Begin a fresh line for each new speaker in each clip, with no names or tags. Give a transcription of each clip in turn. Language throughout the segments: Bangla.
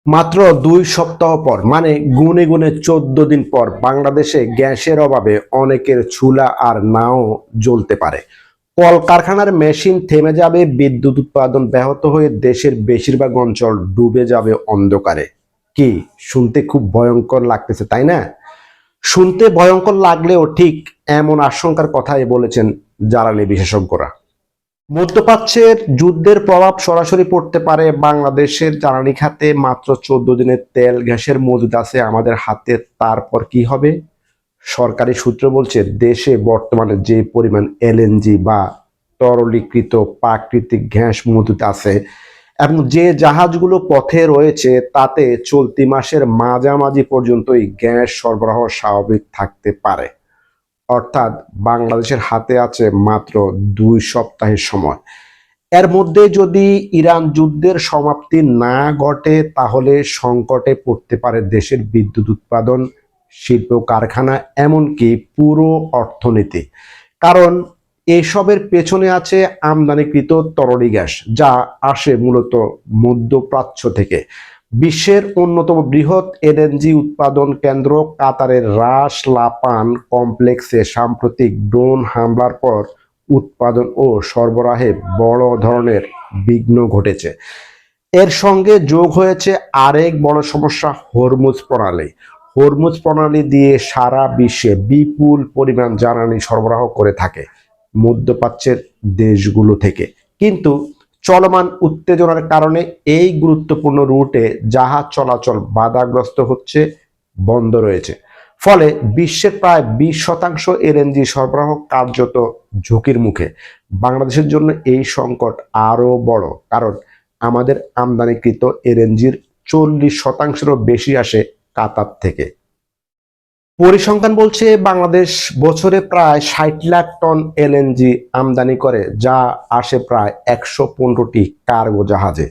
মাত্র 2 সপ্তাহ পর মানে গুনে গুনে 14 দিন পর বাংলাদেশে গ্যাসের অভাবে অনেকের চুলা আর নাও জ্বলতে পারে। কলকারখানার মেশিন থেমে যাবে, বিদ্যুৎ উৎপাদন ব্যাহত হয়ে দেশের বেশিরভাগ অঞ্চল ডুবে যাবে অন্ধকারে। কি শুনতে খুব ভয়ঙ্কর লাগতেছে, তাই না? শুনতে ভয়ঙ্কর লাগলেও ঠিক এমন আশঙ্কার কথাই বলেছেন জ্বালানি বিশেষজ্ঞরা। মধ্যপ্রাচ্যের যুদ্ধের প্রভাব সরাসরি পড়তে পারে বাংলাদেশের জ্বালানি খাতে। মাত্র 14 দিনের তেল গ্যাসের মজুদ আছে আমাদের হাতে, তারপর কি হবে? সরকারি সূত্র বলছে দেশে বর্তমানে যে পরিমাণ এলএনজি বা তরলীকৃত প্রাকৃতিক গ্যাস মজুদ আছে এবং যে জাহাজগুলো পথে রয়েছে তাতে চলতি মাসের মাঝামাঝি পর্যন্তই গ্যাস সরবরাহ স্বাভাবিক থাকতে পারে। অর্থাৎ বাংলাদেশের হাতে আছে মাত্র 2 সপ্তাহের সময়। এর মধ্যে যদি ইরান যুদ্ধের সমাপ্তি না ঘটে তাহলে সংকটে পড়তে পারে দেশের বিদ্যুৎ উৎপাদন, শিল্প কারখানা, এমনকি পুরো অর্থনীতি। কারণ এসবের পেছনে আছে আমদানিকৃত তরল গ্যাস, যা আসে মূলত মধ্যপ্রাচ্য থেকে। বিশ্বের অন্যতম বৃহৎ এলএনজি উৎপাদন কেন্দ্র কাতারের রাস লাফান কমপ্লেক্সে সাম্প্রতিক ড্রোন হামলার পর উৎপাদন ও সরবরাহে বড় ধরনের বিঘ্ন ঘটেছে। এর সঙ্গে যোগ হয়েছে আরেক বড় সমস্যা, হরমুজ প্রণালী। হরমুজ প্রণালী দিয়ে সারা বিশ্বে বিপুল পরিমাণ জ্বালানি সরবরাহ করে থাকে মধ্যপ্রাচ্যের দেশগুলো থেকে। কিন্তু চলমান উত্তেজনার কারণে এই গুরুত্বপূর্ণ রুটে জাহাজ চলাচল বাধাগ্রস্ত হচ্ছে, বন্ধ রয়েছে। ফলে বিশ্বের প্রায় 20% এলএনজি সরবরাহ কার্যত ঝুঁকির মুখে। বাংলাদেশের জন্য এই সংকট আরো বড়, কারণ আমাদের আমদানিকৃত এলএনজির 40%-এরও বেশি আসে কাতার থেকে। পরিসংখ্যান বলছে বাংলাদেশ বছরে প্রায় 60 লাখ টন এলএনজি আমদানি করে, যা আসে প্রায় 115টি কার্গো জাহাজে।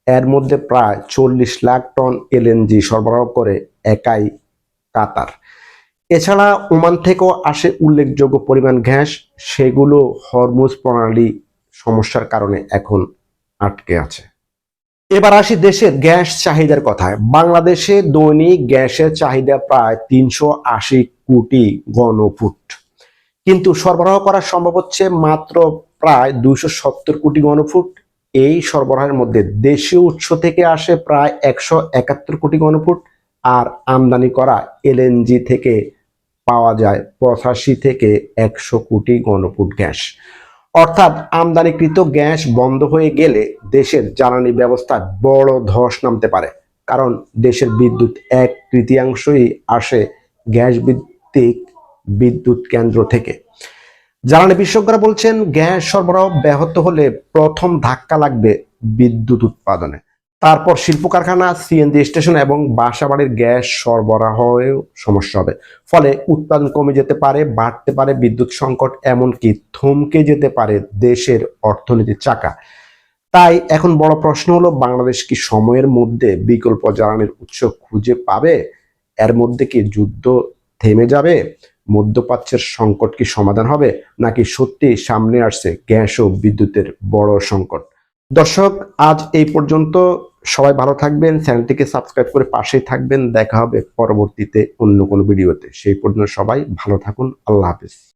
এর মধ্যে প্রায় 40 লাখ টন এলএনজি সরবরাহ করে একাই কাতার। এছাড়া ওমান থেকেও আসে উল্লেখযোগ্য পরিমাণ গ্যাস, সেগুলো হরমুজ প্রণালী সমস্যার কারণে এখন আটকে আছে। এবার আসি দেশের গ্যাস চাহিদার কথায়। বাংলাদেশে দৈনিক গ্যাসের চাহিদা প্রায় 380 কোটি ঘনফুট, কিন্তু সরবরাহ করা সম্ভব হচ্ছে মাত্র প্রায় 270 কোটি ঘনফুট। এই সরবরাহের মধ্যে দেশীয় উৎস থেকে আসে প্রায় 171 কোটি ঘনফুট, আর আমদানি করা এলএনজি থেকে পাওয়া যায় 85 থেকে 100 কোটি ঘনফুট গ্যাস। অর্থাৎ আমদানিকৃত গ্যাস বন্ধ হয়ে গেলে দেশের জ্বালানি ব্যবস্থায় বড় ধস নামতে পারে। কারণ দেশের বিদ্যুৎ 1/3 আসে গ্যাস ভিত্তিক বিদ্যুৎ কেন্দ্র থেকে। জ্বালানি বিশেষজ্ঞরা বলছেন গ্যাস সরবরাহ ব্যাহত হলে প্রথম ধাক্কা লাগবে বিদ্যুৎ উৎপাদনে, তারপর শিল্প কারখানা, সিএনজি স্টেশন এবং বাসাবাড়ির গ্যাস সরবরাহেও সমস্যা হবে। ফলে উৎপাদন কমে যেতে পারে, বাড়তে পারে বিদ্যুৎ সংকট, এমনকি থমকে যেতে পারে দেশের অর্থনীতির চাকা। তাই এখন বড় প্রশ্ন হলো, বাংলাদেশ কি সময়ের মধ্যে বিকল্প জ্বালানির উৎস খুঁজে পাবে? এর মধ্যে কি যুদ্ধ থেমে যাবে? মধ্যপ্রাচ্যের সংকট কি সমাধান হবে, নাকি সত্যি সামনে আসছে গ্যাস ও বিদ্যুতের বড় সংকট? দর্শক, আজ এই পর্যন্ত। সবাই ভালো থাকবেন, চ্যানেলটিকে সাবস্ক্রাইব করে পাশেই থাকবেন। দেখা হবে পরবর্তীতে অন্য কোনো ভিডিওতে। সেই পর্যন্ত সবাই ভালো থাকুন। আল্লাহ হাফেজ।